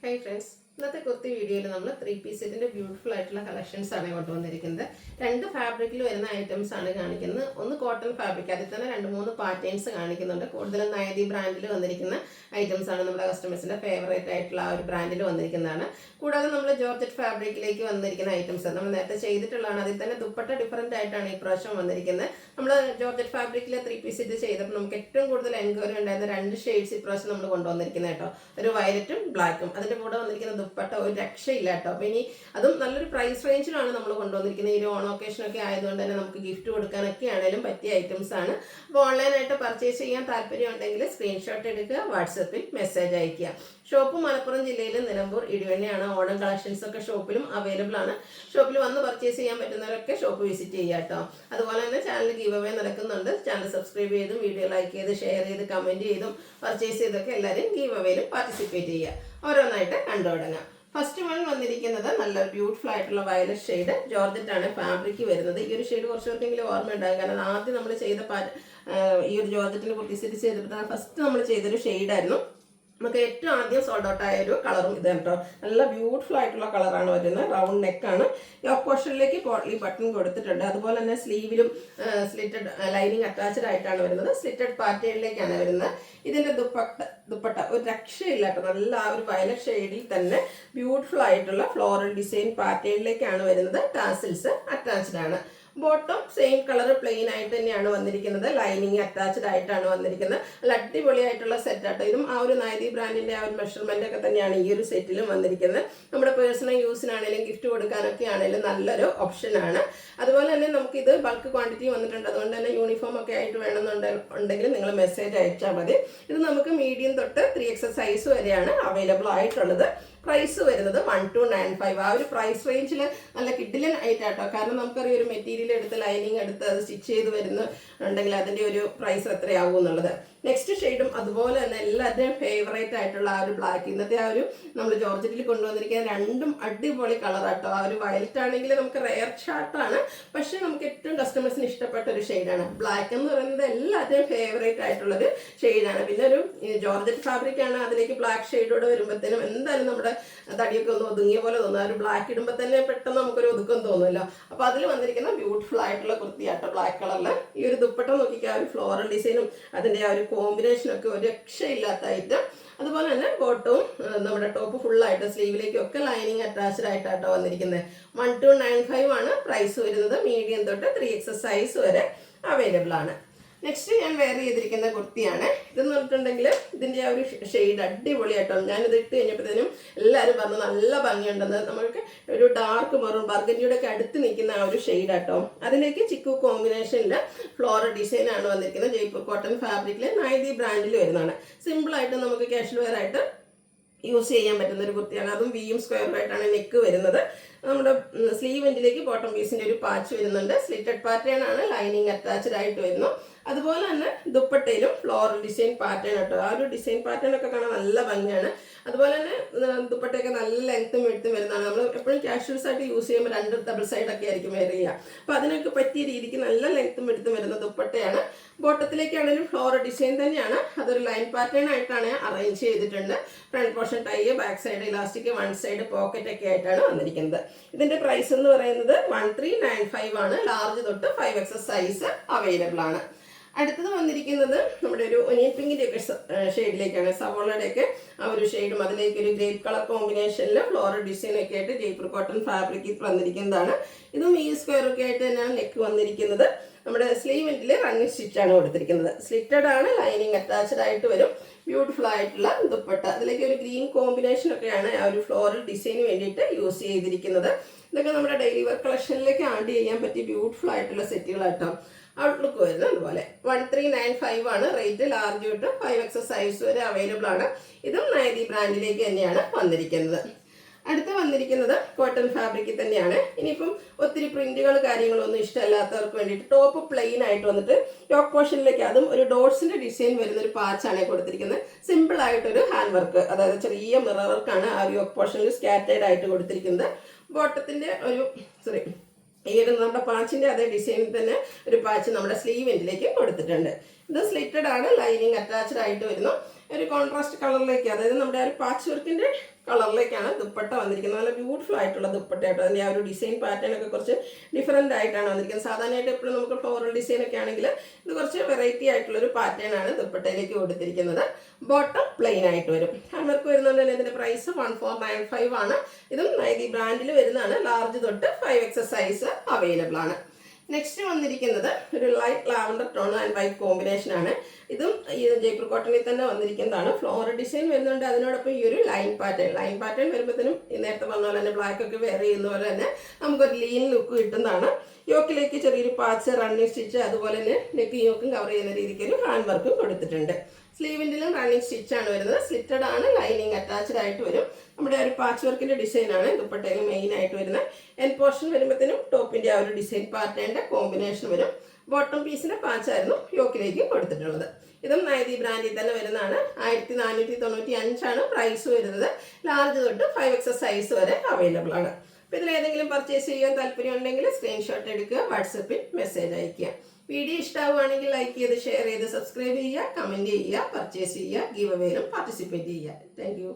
Hi friends, ഇന്നത്തെ കുർത്തി വീഡിയോയിൽ നമ്മൾ 3 പീസ് സെറ്റിന്റെ ബ്യൂട്ടിഫുൾ ആയിട്ടുള്ള കളക്ഷൻസ് ആണ് കൊണ്ടുവന്നിരിക്കുന്നത്. രണ്ട് ഫാബ്രിക്കിൽ വരുന്ന ഐറ്റംസ് ആണ് കാണിക്കുന്നത്. ഒന്ന് കോട്ടൺ ഫാബ്രിക്, അതിൽ തന്നെ 2-3 പാറ്റേൺസ് കാണിക്കുന്നുണ്ട്. കൂടുതലും നയതി ബ്രാൻഡിൽ വന്നിരിക്കുന്ന ഐറ്റംസ് ആണ്. നമ്മുടെ കസ്റ്റമേഴ്സിന്റെ ഫേവറേറ്റ് ആയിട്ടുള്ള ആ ഒരു ബ്രാൻഡിൽ വന്നിരിക്കുന്നതാണ്. കൂടാതെ നമ്മൾ ജോർജറ്റ് ഫാബ്രിക്കിലേക്ക് വന്നിരിക്കുന്ന ഐറ്റംസ് നമ്മൾ നേരത്തെ ചെയ്തിട്ടുള്ളതാണ്. അതിൽ തന്നെ ദുപ്പട്ട ഡിഫറൻറ്റ് ആയിട്ടാണ് ഈ പ്രാവശ്യം വന്നിരിക്കുന്നത്. നമ്മൾ ജോർജറ്റ് ഫാബ്രിക്കിൽ 3 പീസ് സെറ്റ് ചെയ്തപ്പോൾ നമുക്ക് ഏറ്റവും കൂടുതൽ എൻക്വയറി ഉണ്ടായിരുന്ന 2 ഷെയ്ഡ്സ് ഈ പ്രാവശ്യം നമ്മൾ കൊണ്ടുവന്നിരിക്കുന്നത് കേട്ടോ. ഒരു വയലറ്റും ബ്ലാക്കും. അതിന്റെ കൂടെ വന്നിരിക്കുന്ന ദുപ്പട്ട ഒരു രക്ഷയില്ല കേട്ടോ. അപ്പൊ ഇനി അതും നല്ലൊരു പ്രൈസ് റേഞ്ചിലാണ് നമ്മൾ കൊണ്ടുവന്നിരിക്കുന്നത്. ഈ ഒരു ഓൺ ഒക്കേഷൻ ഒക്കെ ആയതുകൊണ്ട് തന്നെ നമുക്ക് ഗിഫ്റ്റ് കൊടുക്കാനൊക്കെ ആണെങ്കിലും പറ്റിയ ഐറ്റംസ് ആണ്. അപ്പോൾ ഓൺലൈനായിട്ട് പർച്ചേസ് ചെയ്യാൻ താല്പര്യം ഉണ്ടെങ്കിൽ സ്ക്രീൻഷോട്ട് എടുക്കുക, വാട്സപ്പിൽ മെസ്സേജ് അയക്കുക. ഷോപ്പ് മലപ്പുറം ജില്ലയിൽ നിലമ്പൂർ ഇടിവണ്ണിയാണ്. ഓണം കളക്ഷൻസ് ഒക്കെ ഷോപ്പിലും അവൈലബിൾ ആണ്. ഷോപ്പിൽ വന്ന് പർച്ചേസ് ചെയ്യാൻ പറ്റുന്നവരൊക്കെ ഷോപ്പ് വിസിറ്റ് ചെയ്യുക കേട്ടോ. അതുപോലെ തന്നെ ചാനൽ ഗീവ് അവേ നടക്കുന്നുണ്ട്. ചാനൽ സബ്സ്ക്രൈബ് ചെയ്തും വീഡിയോ ലൈക്ക് ചെയ്ത് ഷെയർ ചെയ്ത് കമന്റ് ചെയ്തും പർച്ചേസ് ചെയ്തൊക്കെ എല്ലാവരും ഗീവ് അവേയിലും പാർട്ടിസിപ്പേറ്റ് ചെയ്യുക. ഓരോന്നായിട്ട് കണ്ടു തുടങ്ങാം. ഫസ്റ്റ് വൺ വന്നിരിക്കുന്നത് നല്ല ബ്യൂട്ടിഫുൾ ആയിട്ടുള്ള വയലറ്റ് ഷെയ്ഡ് ജോർജറ്റ് ആണ് ഫാബ്രിക് വരുന്നത്. ഈ ഒരു ഷെയ്ഡ് കുറച്ചുപേർക്കെങ്കിലും ഓർമ്മ ഉണ്ടാകും. കാരണം ആദ്യം നമ്മൾ ചെയ്ത ഈ ഒരു ജോർജറ്റിന്റെ കുർത്തി സെറ്റ് ചെയ്തിട്ട് ഫസ്റ്റ് നമ്മൾ ചെയ്തൊരു ഷെയ്ഡായിരുന്നു. നമുക്ക് ഏറ്റവും ആദ്യം സോൾഡ് ഔട്ട് ആയ ഒരു കളറും ഇത് കേട്ടോ. നല്ല ബ്യൂട്ടിഫുൾ ആയിട്ടുള്ള കളറാണ് വരുന്നത്. റൗണ്ട് നെക്കാണ്. യോക്ക് പോർഷനിലേക്ക് പോട്ട്ലി ബട്ടൺ കൊടുത്തിട്ടുണ്ട്. അതുപോലെ തന്നെ സ്ലീവിലും സ്ലിറ്റഡ് ലൈനിങ് അറ്റാച്ച്ഡ് ആയിട്ടാണ് വരുന്നത്. സ്ലിറ്റഡ് പാറ്റേണിലേക്കാണ് വരുന്നത്. ഇതിന്റെ ദുപ്പട്ട ഒരു രക്ഷയില്ല കേട്ടോ. നല്ല ആ ഒരു വയലറ്റ് ഷെയ്ഡിൽ തന്നെ ബ്യൂട്ടിഫുൾ ആയിട്ടുള്ള ഫ്ലോറൽ ഡിസൈൻ പാറ്റേണിലേക്കാണ് വരുന്നത്. ടാസിൽസ് അറ്റാച്ച്ഡ് ആണ്. ബോട്ടം സെയിം കളർ പ്ലെയിൻ ആയിട്ട് തന്നെയാണ് വന്നിരിക്കുന്നത്. ലൈനിങ് അറ്റാച്ച്ഡ് ആയിട്ടാണ് വന്നിരിക്കുന്നത്. നല്ല അടിപൊളിയായിട്ടുള്ള സെറ്റ് ആട്ടോ. ഇതും ആ ഒരു നൈതി ബ്രാൻഡിന്റെ ആ ഒരു മെഷർമെന്റ് ഒക്കെ തന്നെയാണ് ഈ ഒരു സെറ്റിലും വന്നിരിക്കുന്നത്. നമ്മുടെ പേഴ്സണൽ യൂസിനാണെങ്കിലും ഗിഫ്റ്റ് കൊടുക്കാനൊക്കെ ആണെങ്കിലും നല്ലൊരു ഓപ്ഷനാണ്. അതുപോലെ തന്നെ നമുക്കിത് ബൾക്ക് ക്വാണ്ടിറ്റി വന്നിട്ടുണ്ട്. അതുകൊണ്ട് തന്നെ യൂണിഫോം ഒക്കെ ആയിട്ട് വേണമെന്നുണ്ടെങ്കിൽ നിങ്ങൾ മെസ്സേജ് അയച്ചാൽ മതി. ഇത് നമുക്ക് മീഡിയം തൊട്ട് 3XL സൈസ് വരെയാണ് അവൈലബിൾ ആയിട്ടുള്ളത്. പ്രൈസ് വരുന്നത് 1295. ആ ഒരു പ്രൈസ് റേഞ്ചിൽ നല്ല കിഡിലൻ ആയിട്ടാട്ടോ. കാരണം നമുക്കറിയാം ഒരു മെറ്റീരിയൽ എടുത്ത് ലൈനിങ് എടുത്ത് അത് സ്റ്റിച്ച് ചെയ്ത് വരുന്നുണ്ടെങ്കിൽ അതിൻ്റെ ഒരു പ്രൈസ് എത്രയാവും എന്നുള്ളത്. നെക്സ്റ്റ് ഷെയ്ഡും അതുപോലെ തന്നെ എല്ലാവരുടെയും ഫേവറേറ്റ് ആയിട്ടുള്ള ആ ഒരു ബ്ലാക്ക്. ഇന്നത്തെ ആ ഒരു നമ്മൾ ജോർജറ്റിൽ കൊണ്ടുവന്നിരിക്കുന്ന രണ്ടും അടിപൊളി കളറാട്ടോ. ആ ഒരു വയലറ്റ് ആണെങ്കിൽ നമുക്ക് റെയർ ഷാർട്ടാണ്, പക്ഷെ നമുക്ക് ഏറ്റവും കസ്റ്റമേഴ്സിന് ഇഷ്ടപ്പെട്ട ഒരു ഷെയ്ഡാണ്. ബ്ലാക്ക് എന്ന് പറയുന്നത് എല്ലാവരുടെയും ഫേവറേറ്റ് ആയിട്ടുള്ളൊരു ഷെയ്ഡാണ്. പിന്നെ ഒരു ജോർജറ്റ് ഫാബ്രിക് ആണ്. അതിലേക്ക് ബ്ലാക്ക് ഷെയ്ഡോടെ വരുമ്പോഴത്തേനും എന്തായാലും നമ്മുടെ തടിയൊക്കെ ഒന്ന് ഒതുങ്ങിയ പോലെ തോന്നും. ആ ഒരു ബ്ലാക്ക് ഇടുമ്പോൾ തന്നെ പെട്ടെന്ന് നമുക്കൊരു ഒതുക്കം തോന്നുമല്ലോ. അപ്പോൾ അതിൽ വന്നിരിക്കുന്ന ബ്യൂട്ടിഫുൾ ആയിട്ടുള്ള കുർത്തിയാട്ടോ ബ്ലാക്ക് കളറിൽ. ഈ ഒരു ദുപ്പട്ട നോക്കിക്കുക, ആ ഒരു ഫ്ലോറൽ ഡിസൈനും അതിൻ്റെ ആ ഒരു കോമ്പിനേഷനൊക്കെ ഒരു രക്ഷയില്ലാത്ത ഐറ്റം. അതുപോലെ തന്നെ ബോട്ടവും നമ്മുടെ ടോപ്പ് ഫുള്ളായിട്ട് സ്ലീവിലേക്കും ഒക്കെ ലൈനിങ് അറ്റാച്ച്ഡ് ആയിട്ടാട്ടോ വന്നിരിക്കുന്നത്. 1295 ആണ് പ്രൈസ് വരുന്നത്. മീഡിയം തൊട്ട് 3XL സൈസ് വരെ അവൈലബിൾ ആണ്. നെക്സ്റ്റ് ഞാൻ വെയർ ചെയ്തിരിക്കുന്ന കുർത്തിയാണ്. ഇതെന്ന് പറഞ്ഞിട്ടുണ്ടെങ്കിൽ ഇതിൻ്റെ ആ ഒരു ഷെയ്ഡ് അടിപൊളിയായിട്ടോ. ഞാനിത് ഇട്ട് കഴിഞ്ഞപ്പോഴത്തേനും എല്ലാവരും പറഞ്ഞു നല്ല ഭംഗിയുണ്ടെന്ന്. നമുക്ക് ഒരു ഡാർക്ക് മെറൂൺ ബർഗൻഡിയുടെ ഒക്കെ അടുത്ത് നിൽക്കുന്ന ആ ഒരു ഷെയ്ഡാട്ടോ. അതിലേക്ക് ചിക്കു കോമ്പിനേഷനിൽ ഫ്ലോറൽ ഡിസൈൻ ആണ് വന്നിരിക്കുന്നത്. ജയ്പൂർ കോട്ടൺ ഫാബ്രിക്കിൽ നൈതി ബ്രാൻഡിൽ വരുന്നതാണ്. സിമ്പിളായിട്ട് നമുക്ക് കാഷ്വൽ വെയർ ആയിട്ട് യൂസ് ചെയ്യാൻ പറ്റുന്ന ഒരു കുർത്തിയാണ്. അതും വീയും സ്ക്വയറും ആയിട്ടാണ് നെക്ക് വരുന്നത്. നമ്മുടെ സ്ലീവ് എൻഡിലേക്ക് ബോട്ടം പീസിന്റെ ഒരു പാച്ച് വരുന്നുണ്ട്. സ്ലിറ്റഡ് പാറ്റേൺ ആണ്. ലൈനിങ് അറ്റാച്ച്ഡ് ആയിട്ട് വരുന്നു. അതുപോലെ തന്നെ ദുപ്പട്ടയിലും ഫ്ലോറൽ ഡിസൈൻ പാറ്റേൺ കേട്ടോ. ആ ഒരു ഡിസൈൻ പാറ്റേൺ ഒക്കെ കാണാൻ നല്ല ഭംഗിയാണ്. അതുപോലെ തന്നെ ദുപ്പട്ടയൊക്കെ നല്ല ലെങ്ത്തും വെടുത്തും വരുന്നതാണ്. നമ്മൾ എപ്പോഴും കാഷ്വൽസ് ആയിട്ട് യൂസ് ചെയ്യുമ്പോൾ 2 ഡബിൾ സൈഡ് ഒക്കെ ആയിരിക്കും വെയർ ചെയ്യുക. അപ്പോൾ അതിനൊക്കെ പറ്റിയ രീതിക്ക് നല്ല ലെങ്ത്തും വെടുത്തും വരുന്ന ദുപ്പട്ടയാണ്. ബോട്ടത്തിലേക്കാണെങ്കിലും ഫ്ലോറൽ ഡിസൈൻ തന്നെയാണ്. അതൊരു ലൈൻ പാറ്റേൺ ആയിട്ടാണ് അറേഞ്ച് ചെയ്തിട്ടുണ്ട്. Front portion tie, back side elastic, one side pocket ഒക്കെ ആയിട്ടാണ് വന്നിരിക്കുന്നത്. ഇതിന്റെ പ്രൈസ് എന്ന് പറയുന്നത് 1395 ആണ്. ലാർജ് തൊട്ട് 5XL സൈസ് അവൈലബിൾ ആണ്. അടുത്തത് വന്നിരിക്കുന്നത് നമ്മുടെ ഒരു ഒനിയൻ പിങ്കിന്റെ ഒക്കെ ഷെയ്ഡിലേക്കാണ്. സവോളയുടെയൊക്കെ ആ ഒരു ഷെയ്ഡും അതിലേക്ക് ഒരു ഗ്രേപ്പ് കളർ കോമ്പിനേഷനിൽ ഫ്ലോറൽ ഡിസൈൻ ഒക്കെ ആയിട്ട് ജയ്പൂർ കോട്ടൺ ഫാബ്രിക്കിൽ വന്നിരിക്കുന്നതാണ്. ഇതും ഈ സ്ക്വയർ ഒക്കെ ആയിട്ട് തന്നെയാണ് നെക്ക് വന്നിരിക്കുന്നത്. നമ്മുടെ സ്ലീവ് എൻഡിൽ റണ്ണിങ് സ്റ്റിച്ചാണ് കൊടുത്തിരിക്കുന്നത്. സ്ലിറ്റഡ് ആണ്. ലൈനിങ് അറ്റാച്ച്ഡ് ആയിട്ട് വരും. ബ്യൂട്ടിഫുൾ ആയിട്ടുള്ള ദുപ്പട്ട. അതിലേക്ക് ഒരു ഗ്രീൻ കോമ്പിനേഷൻ ഒക്കെയാണ് ആ ഒരു ഫ്ലോറൽ ഡിസൈന് വേണ്ടിയിട്ട് യൂസ് ചെയ്തിരിക്കുന്നത്. ഇതൊക്കെ നമ്മുടെ ഡെയിലി വെയർ കളക്ഷനിലേക്ക് ആഡ് ചെയ്യാൻ പറ്റിയ ബ്യൂട്ടിഫുൾ ആയിട്ടുള്ള സെറ്റുകളായിട്ടോ. ഔട്ട്ലുക്ക് വരുന്നത് അതുപോലെ 1395 ആണ് റേറ്റ്. ലാർജ് തൊട്ട് 5XL സൈസ് വരെ അവൈലബിൾ ആണ്. ഇതും നൈതി ബ്രാൻഡിലേക്ക് തന്നെയാണ് വന്നിരിക്കുന്നത്. അടുത്ത് വന്നിരിക്കുന്നത് കോട്ടൺ ഫാബ്രിക്കിൽ തന്നെയാണ്. ഇനിയിപ്പം ഒത്തിരി പ്രിന്റുകൾ കാര്യങ്ങളൊന്നും ഇഷ്ടമല്ലാത്തവർക്ക് വേണ്ടിയിട്ട് ടോപ്പ് പ്ലെയിൻ ആയിട്ട് വന്നിട്ട് യോക്ക് പോർഷനിലേക്ക് അതും ഒരു ഡോട്ട്സിന്റെ ഡിസൈൻ വരുന്ന ഒരു പാച്ചാണ് കൊടുത്തിരിക്കുന്നത്. സിമ്പിൾ ആയിട്ടൊരു ഹാൻഡ് വർക്ക്, അതായത് ചെറിയ മിറർ വർക്കാണ് ആ ഒരു യോക്ക് പോർഷനിൽ സ്കാറ്റേഡ് ആയിട്ട് കൊടുത്തിരിക്കുന്നത്. ബോട്ടത്തിന്റെ ഒരു ഈ ഒരു നമ്മുടെ പാച്ചിന്റെ അതേ ഡിസൈനിൽ തന്നെ ഒരു പാച്ച് നമ്മുടെ സ്ലീവ് എൻഡിലേക്ക് കൊടുത്തിട്ടുണ്ട്. ഇത് സ്ലിറ്റഡ് ആണ്. ലൈനിങ് അറ്റാച്ച്ഡ് ആയിട്ട് വരുന്നു. ഒരു കോൺട്രാസ്റ്റ് കളറിലേക്ക്, അതായത് നമ്മുടെ ആ ഒരു പാച്ച് വർക്കിൻ്റെ കളറിലേക്കാണ് ദുപ്പട്ട വന്നിരിക്കുന്നത്. നല്ല ബ്യൂട്ടിഫുൾ ആയിട്ടുള്ള ദുപ്പട്ടയായിട്ട് അതിൻ്റെ ആ ഒരു ഡിസൈൻ പാറ്റേൺ ഒക്കെ കുറച്ച് ഡിഫറെൻ്റ് ആയിട്ടാണ് വന്നിരിക്കുന്നത്. സാധാരണയായിട്ട് എപ്പോഴും നമുക്ക് ഫ്ലോറൽ ഡിസൈൻ ഒക്കെ ആണെങ്കിൽ ഇത് കുറച്ച് വെറൈറ്റി ആയിട്ടുള്ളൊരു പാറ്റേൺ ആണ് ദുപ്പട്ടയിലേക്ക് കൊടുത്തിരിക്കുന്നത്. ബോട്ടം പ്ലെയിൻ ആയിട്ട് വരും. ഹാൻഡ് വർക്ക് വരുന്നുണ്ട്. ഇതിൻ്റെ പ്രൈസ് 1495 ആണ്. ഇതും നൈതി ബ്രാൻഡിൽ വരുന്നതാണ്. ലാർജ് തൊട്ട് 5XS സൈസ് അവൈലബിൾ ആണ്. നെക്സ്റ്റ് വന്നിരിക്കുന്നത് ഒരു light lavender tone and white combination ആണ്. ഇതും ഈ ജയ്പൂർ കോട്ടണിൽ തന്നെ വന്നിരിക്കുന്നതാണ്. ഫ്ലോറൽ ഡിസൈൻ വരുന്നുണ്ട്. അതിനോടൊപ്പം ഈ ഒരു ലൈൻ പാറ്റേൺ വരുമ്പോഴത്തേനും നേരത്തെ പറഞ്ഞ പോലെ തന്നെ ബ്ലാക്ക് ഒക്കെ വെയർ ചെയ്യുന്ന പോലെ തന്നെ നമുക്കൊരു ലീൻ ലുക്ക് കിട്ടുന്നതാണ്. യോക്കിലേക്ക് ചെറിയൊരു പാച്ച്, റണ്ണിങ് സ്റ്റിച്ച്, അതുപോലെ തന്നെ നെക്ക് യോക്കും കവർ ചെയ്യുന്ന രീതിക്ക് ഒരു ഹാൻഡ് വർക്കും കൊടുത്തിട്ടുണ്ട്. സ്ലീവിൻ്റെലും റണ്ണിങ് സ്റ്റിച്ചാണ് വരുന്നത്. സ്ലിറ്റഡ് ആണ്, ലൈനിങ് അറ്റാച്ച്ഡ് ആയിട്ട് വരും. നമ്മുടെ ഒരു പാച്ച് വർക്കിൻ്റെ ഡിസൈനാണ് ദുപ്പട്ടയിൽ മെയിൻ ആയിട്ട് വരുന്നത്. എൻ പോർഷൻ വരുമ്പോഴത്തേനും ടോപ്പിൻ്റെ ആ ഒരു ഡിസൈൻ പാറ്റേണിൻ്റെ കോമ്പിനേഷൻ വരും. ബോട്ടം പീസിൻ്റെ പാച്ചായിരുന്നു യോക്കിലേക്ക് കൊടുത്തിട്ടുള്ളത്. ഇതും നൈതി ബ്രാൻഡിൽ തന്നെ വരുന്നതാണ്. 1495 ആണ് പ്രൈസ് വരുന്നത്. ലാർജ് തൊട്ട് 5XS സൈസ് വരെ അവൈലബിൾ ആണ്. അപ്പോൾ ഇതിലേതെങ്കിലും പർച്ചേസ് ചെയ്യാൻ താല്പര്യം ഉണ്ടെങ്കിൽ സ്ക്രീൻഷോട്ട് എടുക്കുക, വാട്സപ്പിൽ മെസ്സേജ് അയയ്ക്കുക. വീഡിയോ ഇഷ്ടമാവുകയാണെങ്കിൽ ലൈക്ക് ചെയ്ത്, ഷെയർ ചെയ്ത്, സബ്സ്ക്രൈബ് ചെയ്യുക, കമൻറ്റ് ചെയ്യുക, പർച്ചേസ് ചെയ്യുക, ഗീവ് അവേയിലും പാർട്ടിസിപ്പേറ്റ് ചെയ്യുക. Thank you.